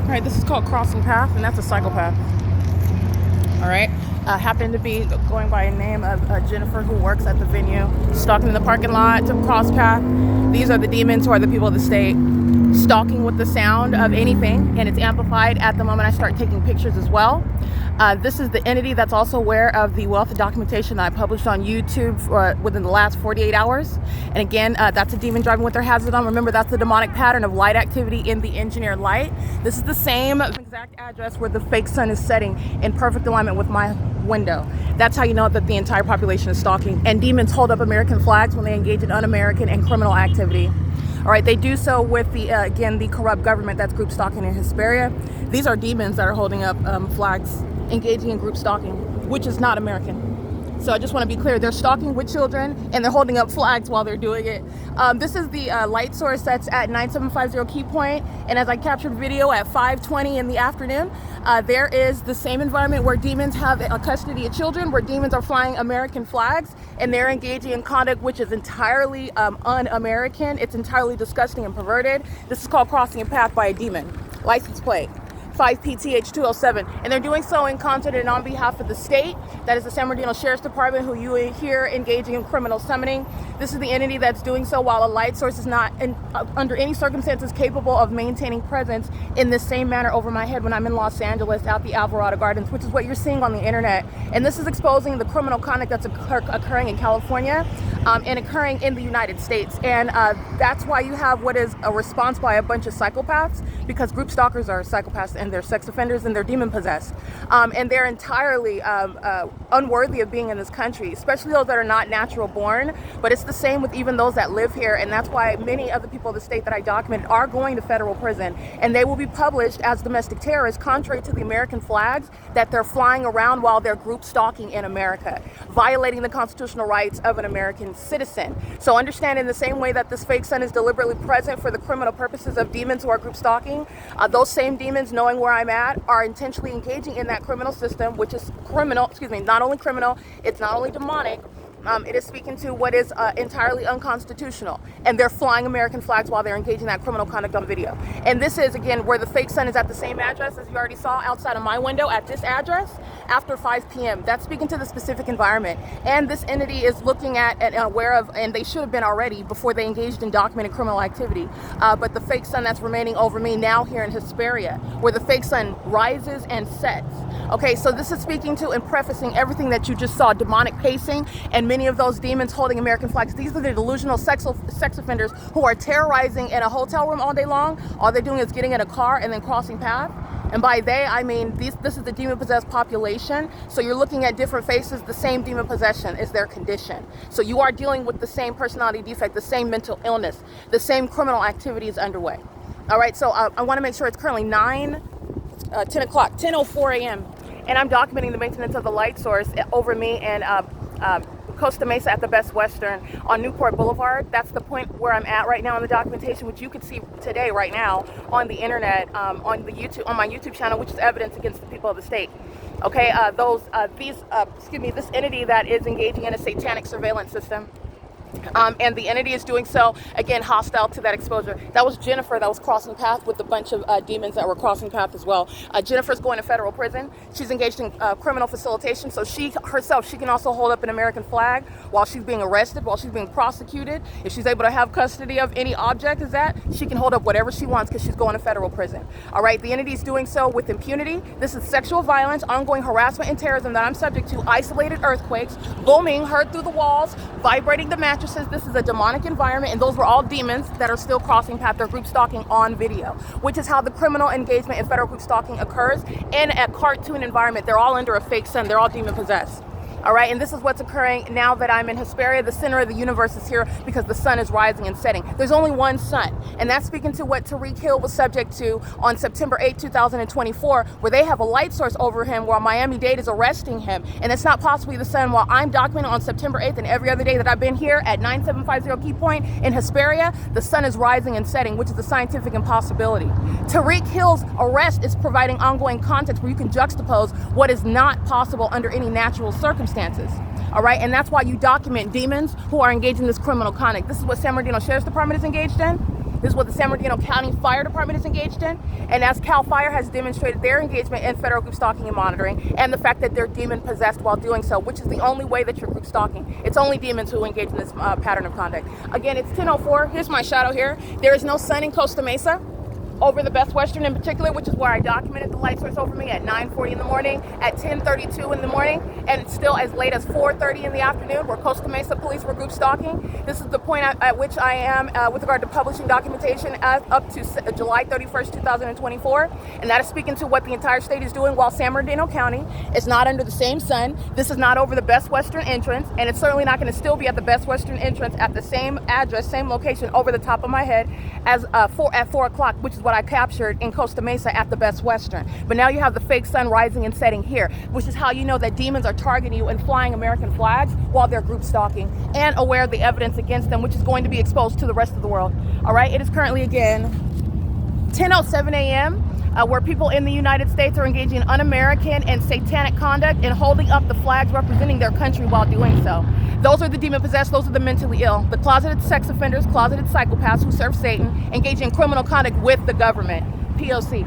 All right, this is called Crossing Path, and that's a psychopath. All right, happened to be going by a name of Jennifer, who works at the venue, stalking in the parking lot to cross path. These are the demons who are the people of the state, stalking with the sound of anything, and it's amplified at the moment I start taking pictures as well. This is the entity that's also aware of the wealth of documentation that I published on YouTube within the last 48 hours. And again, that's a demon driving with their hazard on. Remember, that's the demonic pattern of light activity in the engineered light. This is the same exact address where the fake sun is setting in perfect alignment with my window. That's how you know that the entire population is stalking. And demons hold up American flags when they engage in un-American and criminal activity. All right, they do so with the, again, the corrupt government that's group stalking in Hesperia. These are demons that are holding up flags, engaging in group stalking, which is not American. So I just want to be clear, they're stalking with children and they're holding up flags while they're doing it. This is the light source that's at 9750 key point, and as I captured video at 5:20 in the afternoon, there is the same environment where demons have a custody of children, where demons are flying American flags, and they're engaging in conduct which is entirely un-American. It's entirely disgusting and perverted. This is called crossing a path by a demon. License plate 5PTH207, and they're doing so in concert and on behalf of the state. That is the San Bernardino Sheriff's Department, who you hear engaging in criminal summoning. This is the entity that's doing so while a light source is not under any circumstances capable of maintaining presence in this same manner over my head when I'm in Los Angeles at the Alvarado Gardens, which is what you're seeing on the internet. And this is exposing the criminal conduct that's occurring in California and occurring in the United States. And that's why you have what is a response by a bunch of psychopaths, because group stalkers are psychopaths and they're sex offenders and they're demon possessed. And they're entirely unworthy of being in this country, especially those that are not natural born. But it's the same with even those that live here. And that's why many of the people of the state that I documented are going to federal prison, and they will be published as domestic terrorists, contrary to the American flags that they're flying around while they're group stalking in America, violating the constitutional rights of an American citizen. So understand, in the same way that this fake sun is deliberately present for the criminal purposes of demons who are group stalking, those same demons, knowing where I'm at, are intentionally engaging in that criminal system, which is criminal, not only criminal, it's not only demonic, it is speaking to what is entirely unconstitutional. And they're flying American flags while they're engaging in that criminal conduct on video. And this is, again, where the fake sun is at the same address as you already saw outside of my window at this address after 5 p.m. That's speaking to the specific environment. And this entity is looking at and aware of, and they should have been already before they engaged in documented criminal activity. But the fake sun that's remaining over me now here in Hesperia, where the fake sun rises and sets. Okay, so this is speaking to and prefacing everything that you just saw, demonic pacing, and many of those demons holding American flags. These are the delusional sex offenders who are terrorizing in a hotel room all day long. All they're doing is getting in a car and then crossing path. And by they, I mean this is the demon-possessed population. So you're looking at different faces. The same demon possession is their condition. So you are dealing with the same personality defect, the same mental illness, the same criminal activity is underway. All right, so I want to make sure it's currently 10:04 a.m. And I'm documenting the maintenance of the light source over me and Costa Mesa at the Best Western on Newport Boulevard. That's the point where I'm at right now in the documentation, which you could see today right now on the internet, on my YouTube channel, which is evidence against the people of the state. Okay, this entity that is engaging in a satanic surveillance system. And the entity is doing so, again, hostile to that exposure. That was Jennifer that was crossing path with a bunch of demons that were crossing path as well. Jennifer's going to federal prison. She's engaged in criminal facilitation, so she can also hold up an American flag while she's being arrested, while she's being prosecuted. If she's able to have custody of any object, she can hold up whatever she wants because she's going to federal prison. All right, the entity is doing so with impunity. This is sexual violence, ongoing harassment, and terrorism that I'm subject to. Isolated earthquakes, booming, heard through the walls, vibrating the mattresses. This is a demonic environment, and those were all demons that are still crossing path. They're group stalking on video, which is how the criminal engagement in federal group stalking occurs in a cartoon environment. They're all under a fake sun. They're all demon possessed. All right, and this is what's occurring now that I'm in Hesperia. The center of the universe is here because the sun is rising and setting. There's only one sun, and that's speaking to what Tariq Hill was subject to on September 8, 2024, where they have a light source over him while Miami-Dade is arresting him, and it's not possibly the sun. While I'm documenting on September 8th and every other day that I've been here at 9750 key point in Hesperia, the sun is rising and setting, which is a scientific impossibility. Tariq Hill's arrest is providing ongoing context where you can juxtapose what is not possible under any natural circumstances. All right, and that's why you document demons who are engaged in this criminal conduct. This is what San Bernardino Sheriff's Department is engaged in. This is what the San Bernardino County Fire Department is engaged in, and as CAL FIRE has demonstrated their engagement in federal group stalking and monitoring, and the fact that they're demon possessed while doing so, which is the only way that you're group stalking. It's only demons who engage in this pattern of conduct. Again, it's 10:04. Here's my shadow here. There is no sun in Costa Mesa, over the Best Western in particular, which is where I documented the light source over me at 9:40 in the morning, at 10:32 in the morning, and still as late as 4:30 in the afternoon, where Costa Mesa police were group stalking. This is the point at which I am with regard to publishing documentation up to July 31st, 2024, and that is speaking to what the entire state is doing while San Bernardino County is not under the same sun. This is not over the Best Western entrance, and it's certainly not going to still be at the Best Western entrance at the same address, same location over the top of my head as at 4 o'clock, which is what I captured in Costa Mesa at the Best Western. But now you have the fake sun rising and setting here, which is how you know that demons are targeting you and flying American flags while they're group stalking, and aware of the evidence against them, which is going to be exposed to the rest of the world. All right, it is currently again 10:07 a.m. Where people in the United States are engaging in un-American and satanic conduct and holding up the flags representing their country while doing so. Those are the demon-possessed, those are the mentally ill, the closeted sex offenders, closeted psychopaths who serve Satan, engaging in criminal conduct with the government. P.O.C.